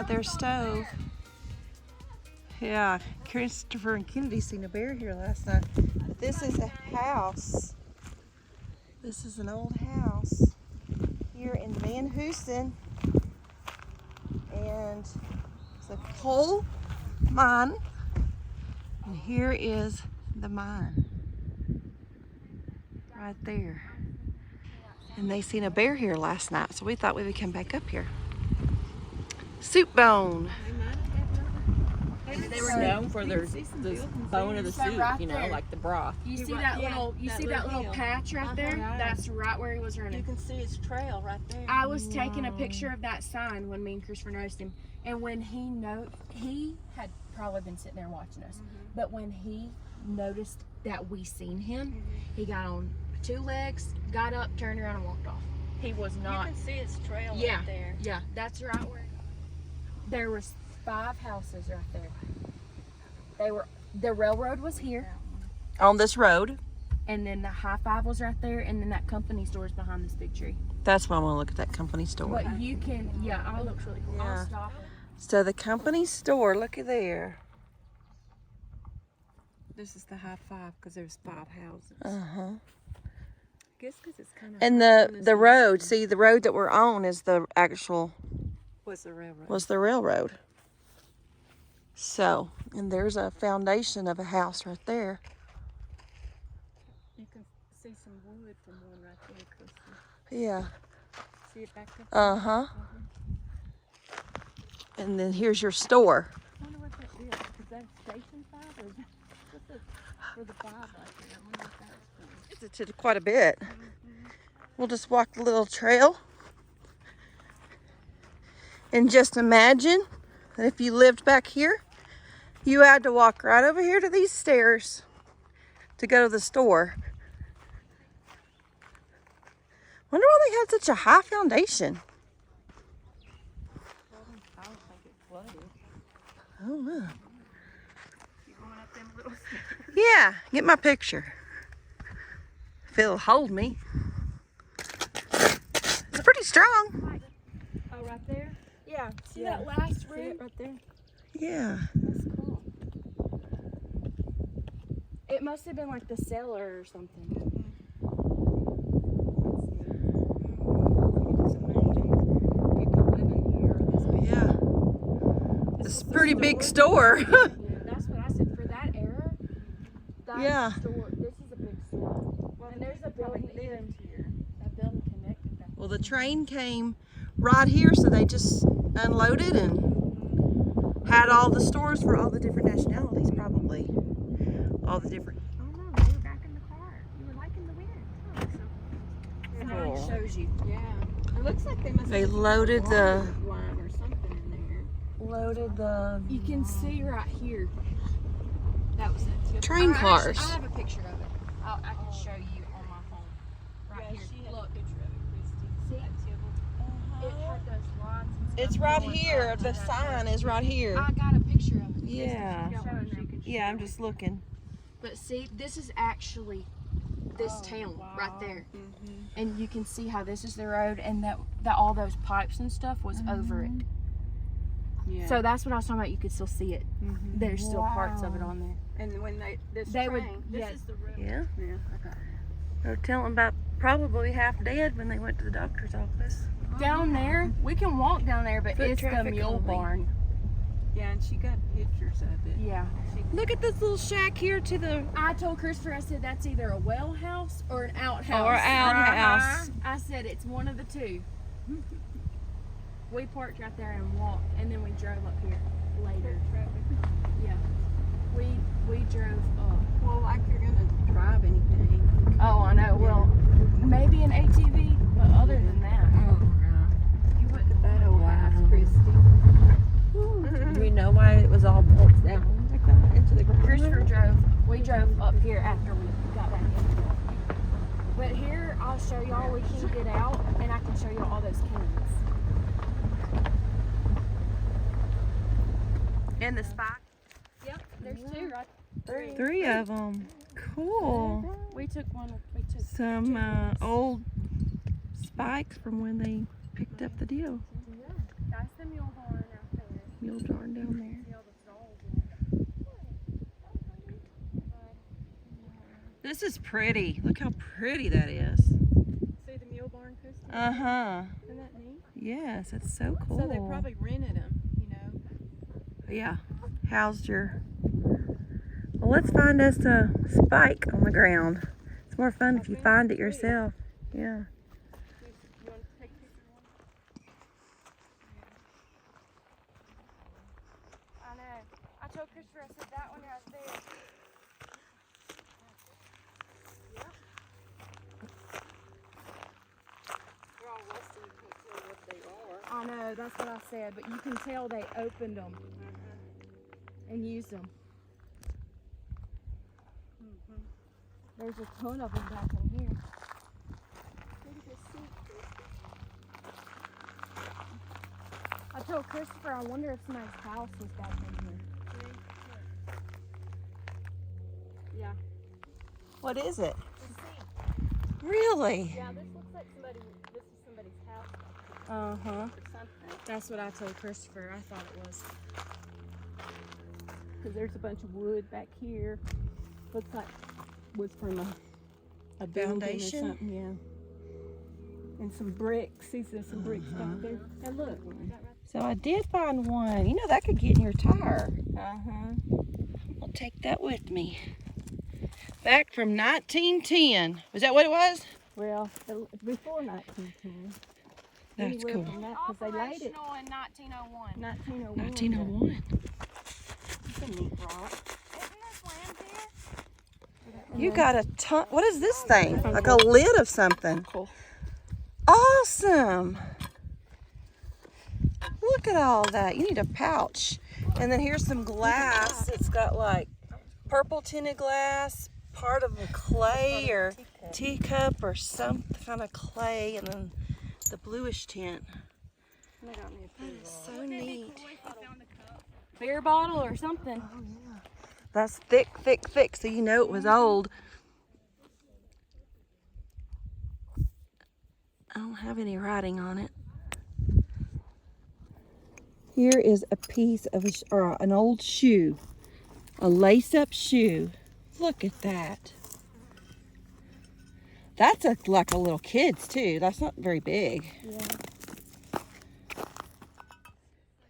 by their stove. Yeah, Christopher and Kennedy seen a bear here last night. But this is a house. This is an old house here in Van Houten. And it's a coal mine. And here is the mine. Right there. And they seen a bear here last night, so we thought we would come back up here. Soup bone. They were known for their the bone of the soup, right, you know, like the broth. You see that little, little patch right there? That's right where he was running. You can see his trail right there. I was taking a picture of that sign when me and Christopher noticed him, and when he had probably been sitting there watching us, but when he noticed that we seen him, he got on 2 legs, got up, turned around, and walked off. He was not. You can see his trail right there. Yeah, that's right where. There was 5 houses right there. The railroad was here. On this road. And then the High Five was right there, and then that company store is behind this big tree. That's why I want to look at that company store. But you can, it looks really cool. Yeah. I'll stop it. So the company store, look at there. This is the High Five because there's 5 houses. Uh-huh. I guess because it's kind of. And the road, see the road that we're on is the actual. Was the railroad. Was the railroad. So, and there's a foundation of a house right there. You can see some wood from one right there, Christy. Yeah. See it back there? Uh-huh. And then here's your store. I wonder what that is. Is that Station 5 or is that for the 5 right there? I wonder what that is for. It's quite a bit. We'll just walk the little trail. And just imagine that if you lived back here, you had to walk right over here to these stairs to go to the store. Wonder why they had such a high foundation. I don't think it flooded. I don't know. You going up them little stairs? Yeah, get my picture. If it'll hold me. It's pretty strong. Oh, right there? Yeah. See that last room? See it right there? Yeah. That's cool. It must have been like the cellar or something. Yeah. This is a pretty big store. Yeah, that's what I said. For that era, that store, this is a big store. Well, and there's a building lived here. That building connected that. Well, the train came right here, so they just unloaded and had all the stores for all the different nationalities, probably. All the different. I don't know. They were back in the car. You were liking the wind. Cool. It shows you. Yeah. It looks like they must They have loaded the line or something in there. You can see right here. That was it. Train cars. I have a picture of it. I can show you on my phone. Right here. She had Look. a picture of it, Christy. See? It had those lines and stuff. It's right going here. up The to that sign there. is right here. I got a picture of it. Yeah. Yeah, I'm just looking. But see, this is actually this town right there. And you can see how this is the road, and that all those pipes and stuff was over it. Yeah. So that's what I was talking about. You could still see it. There's still parts of it on there. And when this They train, would- this yeah. is the road. Yeah. Yeah. Okay. They were telling about probably half dead when they went to the doctor's office. Down there, we can walk down there, but Foot it's the traffic mule only. barn. Yeah, and she got pictures of it. Yeah. Look at this little shack here to the. I told Christopher, I said, that's either a well house or an outhouse. Or outhouse. I said, it's one of the two. We parked right there and walked, and then we drove up here later. Yeah. We drove up. Well, like you're gonna drive anything. Oh, I know. Well, maybe an ATV, but other than that. You wouldn't bet a wife, Christy. Do we know why it was all built down like that into the ground? Christopher we drove up here after we got back into it. But here, I'll show y'all, we can get out, and I can show you all those cans. And the spike. Yep, there's 2, right? 3. 3 of them. Cool. We took Some old spikes from when they picked up the deal. Yeah, that's the mule barn out there. This is pretty. Look how pretty that is. See the mule barn, Christy? Uh-huh. Isn't that neat? Yes, it's so cool. So they probably rented them, you know. Yeah. Housed your... Well, let's find us a spike on the ground. It's more fun if you find it yourself. Yeah. You want to take a picture of one? I know. I told Christopher, I said that one right there. They're all rusty, you can't tell what they are. I know, that's what I said, but you can tell they opened them and used them. There's a ton of them back in here. Look at this seat, Christy. I told Christopher, I wonder if somebody's house was back in here. Yeah. What is it? The seat. Really? Yeah, this looks like this is somebody's house Uh-huh. or something. That's what I told Christopher. I thought it was. Because there's a bunch of wood back here. Looks like was from a building Foundation? or something, yeah. And some bricks. See, there's some bricks back there. And look. So I did find one. You know, that could get in your tire. Uh-huh. I'll take that with me. Back from 1910. Was that what it was? Well, before 1910. That's Anywhere cool. from that, 'cause they laid it Operational in 1901. 1901. 1901. It's a neat rock. Isn't this land here? You got a ton. What is this thing? Like a lid of something. Cool. Awesome. Look at all that. You need a pouch. And then here's some glass. It's got like purple tinted glass, part of a clay or teacup or some kind of clay, and then the bluish tint. They got me a pretty rock. So neat. Beer bottle or something. Oh, yeah. That's thick, thick, thick, so you know it was old. I don't have any writing on it. Here is a piece of an old shoe, a lace-up shoe. Look at that. That's like a little kid's too. That's not very big. Yeah.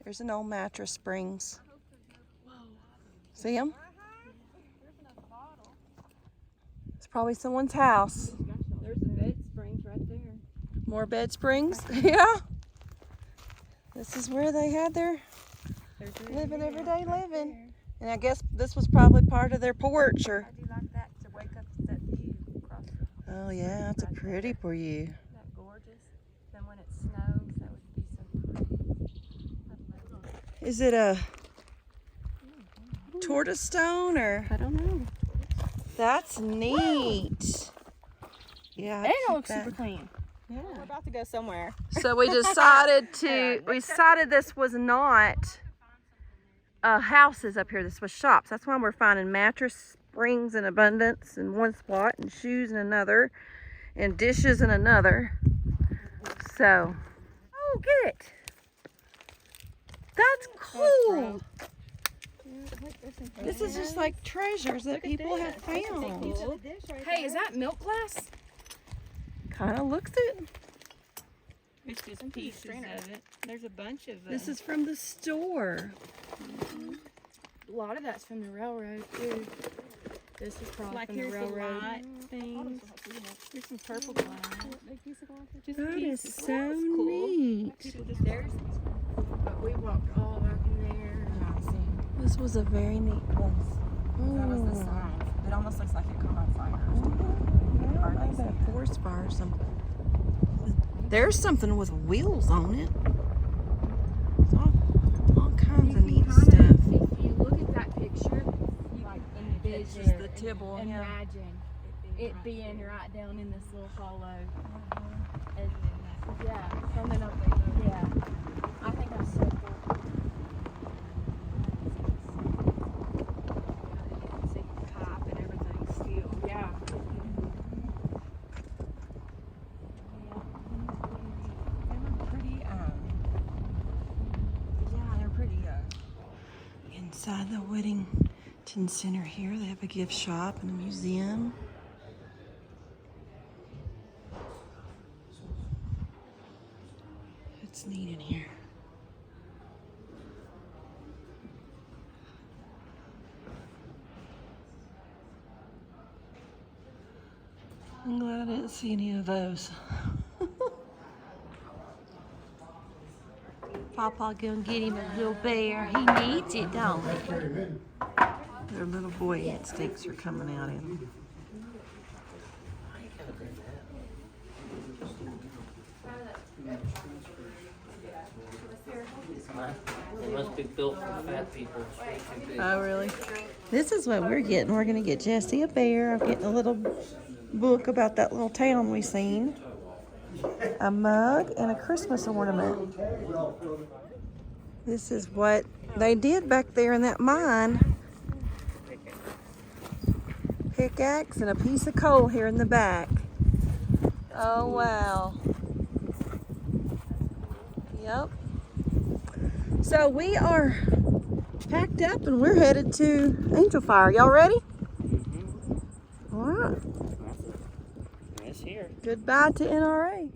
There's an old mattress springs. See them? It's probably someone's house. There's the bed springs right there. More bed springs. Yeah. This is where they had their living everyday living. And I guess this was probably part of their porch or. I do like that to wake up to that view across the. Oh yeah, it's a pretty for you. Isn't that gorgeous? Then when it snows, that would be so pretty. Is it a tortoise stone or? I don't know. That's neat. Yeah. And it looks super clean. Yeah. We're about to go somewhere. So we decided this was not houses up here. This was shops. That's why we're finding mattress springs in abundance in one spot and shoes in another and dishes in another. So, oh, get it. That's cool. This is just like treasures that people have found. Hey, is that milk glass? Kind of looks it. It's just pieces of it. There's a bunch of them. This is from the store. A lot of that's from the railroad too. This is probably like from the here's the railroad. light things. Here's some purple glass. Just That is pieces. so That's cool. neat. People just There's, but we walked all back in there and not seen. This was a very neat place. That was the sign. It almost looks like it caught on fire. Yeah, like a forest fire or something. There's something with wheels on it. It's all kinds of neat stuff. If you look at that picture, you like It's envision, just the tibble, yeah. imagine it being right down in this little hollow. And, yeah, coming up there. yeah. I think that's so cool. See pipe and everything still. Yeah. They're pretty, Inside the Whittington Center here, they have a gift shop and a museum. I'm glad I didn't see any of those. Papa gonna get him a little bear. He needs it, don't he? Their little boy instincts are coming out in him. They must be built for fat people. Oh, really? This is what we're getting. We're gonna get Jesse a bear. I'm getting a little book about that little town we seen. A mug and a Christmas ornament. This is what they did back there in that mine. Pickaxe and a piece of coal here in the back. Oh, wow. Yep. So we are packed up and we're headed to Angel Fire. Y'all ready? All right. It's here. Goodbye to NRA.